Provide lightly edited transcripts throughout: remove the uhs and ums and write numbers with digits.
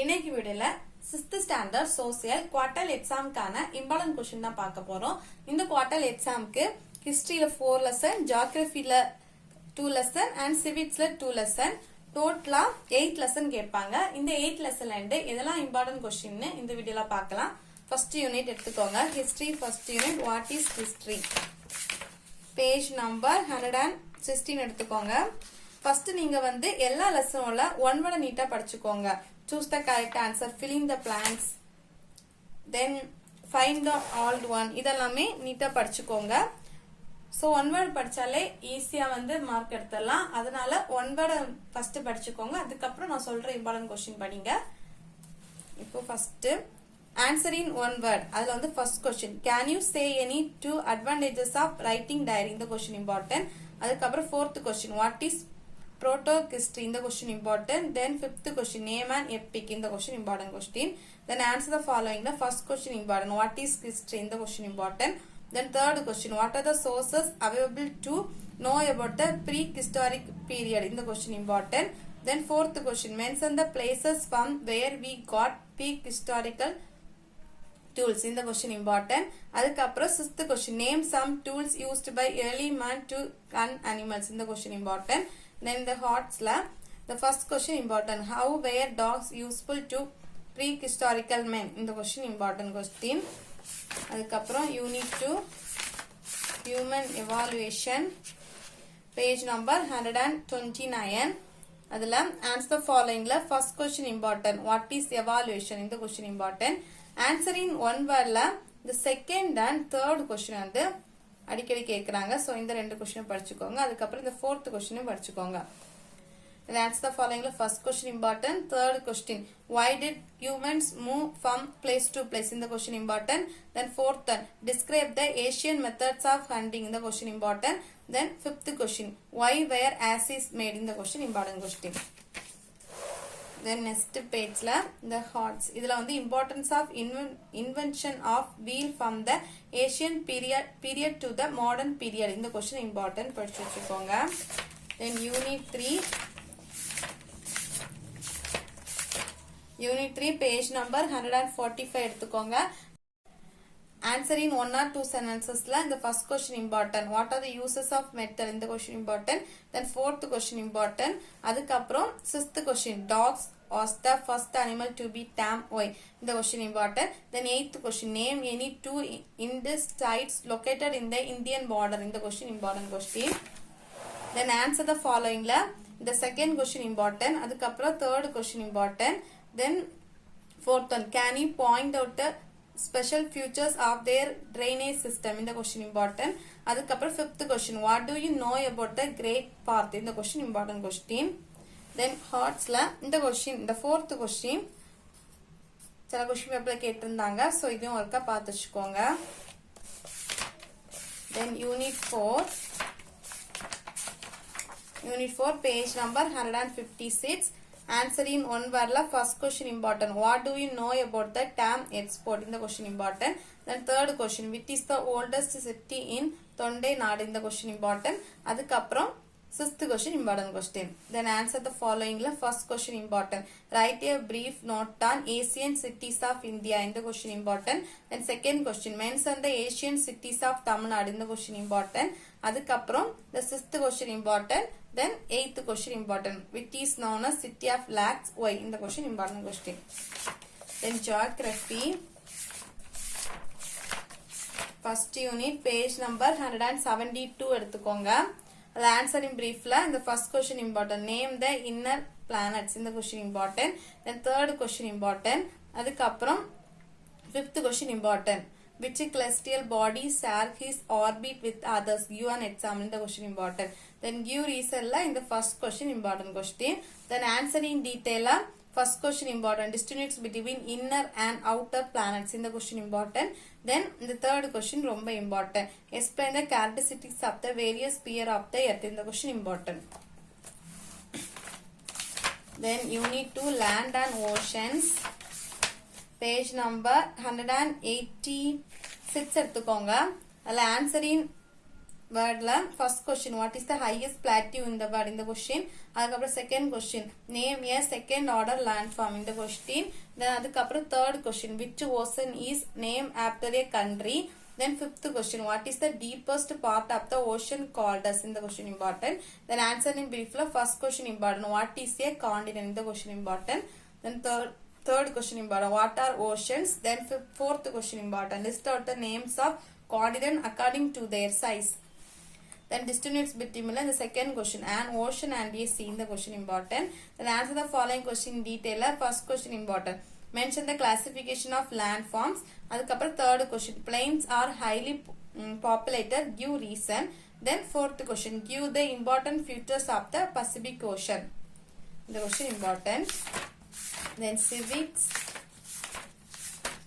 இன்னைக்கு வீடியோல 6th standard social quarter எக்ஸாம்க்கான இம்பார்ட்டன்ட் क्वेश्चन தான் பார்க்க போறோம். இந்த குவார்டர் எக்ஸாம்க்கு ஹிஸ்டரியில 4 லெசன், ஜியோகிராஃபில 2 லெசன் அண்ட் சிவிக்ஸ்ல 2 லெசன், டோட்டலா 8 லெசன் கேட்பாங்க. இந்த 8 லெசன்ல இருந்து எதெல்லாம் இம்பார்ட்டன்ட் क्वेश्चन இந்த வீடியோல பார்க்கலாம். ஃபர்ஸ்ட் யூனிட் எடுத்துக்கோங்க. History first unit, what is history, page number 116 எடுத்துக்கோங்க. ஃபர்ஸ்ட் நீங்க எல்லா லெசனோட ஒன் வேர்ட் நீட்டா படிச்சுக்கோங்க. Choose the correct answer, fill in the blanks, then find the old one. இதெல்லாமே நீட்டா படிச்சுக்கோங்க. சோ ஒன் வேர்ட் படிச்சாலே ஈஸியா மார்க் எடுத்துடலாம். அதனால ஒன் வேர்ட் ஃபர்ஸ்ட் படிச்சுக்கோங்க. அதுக்கப்புறம் நான் சொல்ற இம்பார்ட்டன்ட் क्वेश्चन படிங்க. இப்போ first answer in one word. அதுல first question, can you say any two advantages of writing diary? இந்த क्वेश्चन இம்பார்ட்டன்ட். அதுக்கப்புறம் fourth question, what is proto-history? இந்த question important. Then fifth question, name an epic. இந்த question important question. Then answer the following. The first question important, what is history? இந்த question important. Then third question, what are the sources available to know about the prehistoric period? இந்த question important. Then fourth question, mention the places from where we got prehistorical tools. இந்த question important. அதுக்கப்புறம் sixth question, name some tools used by early man to gun animals. இந்த question important. Then the hearts la, the first question important, how were dogs useful to prehistorical men? இந்த question important question. அதுக்கப்புறம் unit 2 human evaluation, page number 129. அதுல answer the following la, first question important, what is evaluation? இந்த question important. answer in one word la, the second and third question அடிக்கடி கேக்குறாங்க. So இந்த ரெண்டு question படிச்சுக்கோங்க. அதுக்கப்புறம் இந்த fourth question படிச்சுக்கோங்க. That's the following. First question important, third question, why did humans move from place to place? இந்த question important. Then fourth one, describe the Asian methods of hunting. இந்த question important. Then fifth question, why were asses made? இந்த question important question. Then next page la, the hearts. இதுல importance of invention of wheel from the Asian period to the modern period. இந்த question important படிச்சு வச்சுக்கோங்க. Then unit 3 page number 145 எடுத்துக்கோங்க. answer in one or two sentences la, the first question important, what are the uses of metal? இந்த question important. Then fourth question important. அதுக்கப்புறம் sixth question, dogs was the first animal to be tamed. Why? இந்த question important. Then eighth question, name any two Indus sites located in the Indian border. இந்த question important question. Then answer the following la, the second question important. அதுக்கப்புறம் third question important. Then fourth one, can you point out the special features of their drainage system? இந்த question important. அதுக்கப்புறம் fifth question, what do you know about the Great Path? இந்த question important question. Then hearts la, இந்த question, இந்த fourth question சில question பேப்பர்ல கேட்டிருந்தாங்க. So இதையும் ஒருக்கா பார்த்து வச்சுக்கோங்க. Then unit 4 page number 156. answer in one word la, first question important, what do you know about the term export? இந்த question important. Then third question, which is the oldest city in Thondai Nadu? இந்த question important. அதுக்கப்புறம் sixth question important question. Then answer the following la, first question important, write a brief note on Asian cities of India. இந்த question important. Then second question, mention the Asian cities of Tamil Nadu. இந்த question important. அதுக்கப்புறம் the sixth question important. Then eighth question important, which is known as city of lakhs. Why? இந்த question important question. Then geography first unit page number 172 எடுத்துக்கோங்க. The answer in brief la, the first question important, name the inner planets. இந்த question important. Then third question important. அதுக்கப்புறம் fifth question important, which celestial body share his orbit with others? give an example. இந்த question important. Then give reason la, in the first question important question. Then answer in detail la, first question important, distinguish between inner and outer planets. இந்த question important. Then the third question ரொம்ப important, explain the characteristics of the various sphere of the earth. இந்த question important. Then unit 2 land and oceans, page number 186 எடுத்துக்கோங்க. அதுல answer in wordல first question what is the highest plateau in the word இந்த question. அதுக்கப்புறம் second question name a second order landform இந்த question. then அதுக்கப்புறம் third question which ocean is named after a country. then fifth question what is the deepest part of the ocean called as இந்த question important. then answer in briefல first question important what is a continent இந்த question important. then third question important what are oceans. then fourth question important list out the names of continent according to their size. then distance between the second question an ocean and a sea in the question important. then answer the following question in detail. first question important mention the classification of landforms. அதுக்கப்புறம் third question plains are highly populated give reason. then fourth question give the important features of the Pacific Ocean the question important. then civics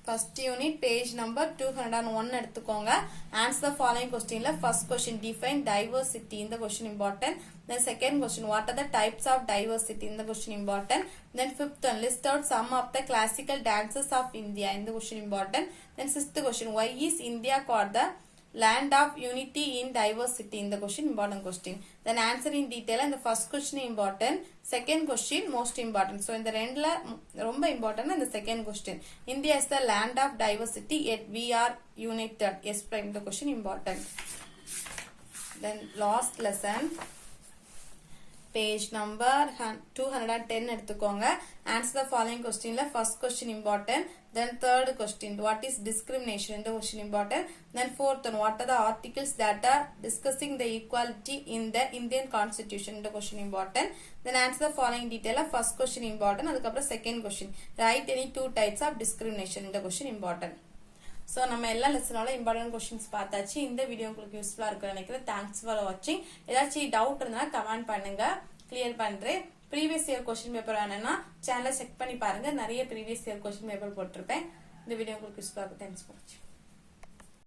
first unit page number 201 எடுத்துக்கோங்க. answer the following question ல first question define diversity இந்த question important. then second question what are the types of diversity இந்த question important. then fifth one list out some of the classical dances of India இந்த question important. then sixth question why is India called the land of unity in diversity in the question important question. then answer in detail and the first question important second question most important. so இந்த ரெண்டுல ரொம்ப important இந்த second question India is the land of diversity yet we are united yes prime the question important. then last lesson page number 210 எடுத்துக்கோங்க. answer the following question ல first question important. then third question what is discrimination in the question important. then fourth one what are the articles that are discussing the equality in the Indian constitution in the question important. then answer the following detail first question important அதுக்கப்புறம் second question write any two types of discrimination in the question important. So நம்ம எல்லா லெசனோட important questions பார்த்தாச்சு. இந்த video உங்களுக்கு யூஸ்ஃபுல்லாக இருக்குன்னு நினைக்கிறேன். Thanks for வாட்சிங். ஏதாச்சும் டவுட் இருந்தா கமெண்ட் பண்ணுங்க, கிளியர் பண்றேன். ப்ரீவியஸ் இயர் கொஸ்டின் பேப்பர் வேணும்னா சேனலை செக் பண்ணி பாருங்க, நிறைய ப்ரீவியஸ் இயர் கொஸ்டின் பேப்பர் போட்டிருப்பேன். இந்த வீடியோ உங்களுக்கு யூஸ்ஃபுல்லாக இருக்கும். தேங்க்ஸ் ஃபார் வாட்சிங்.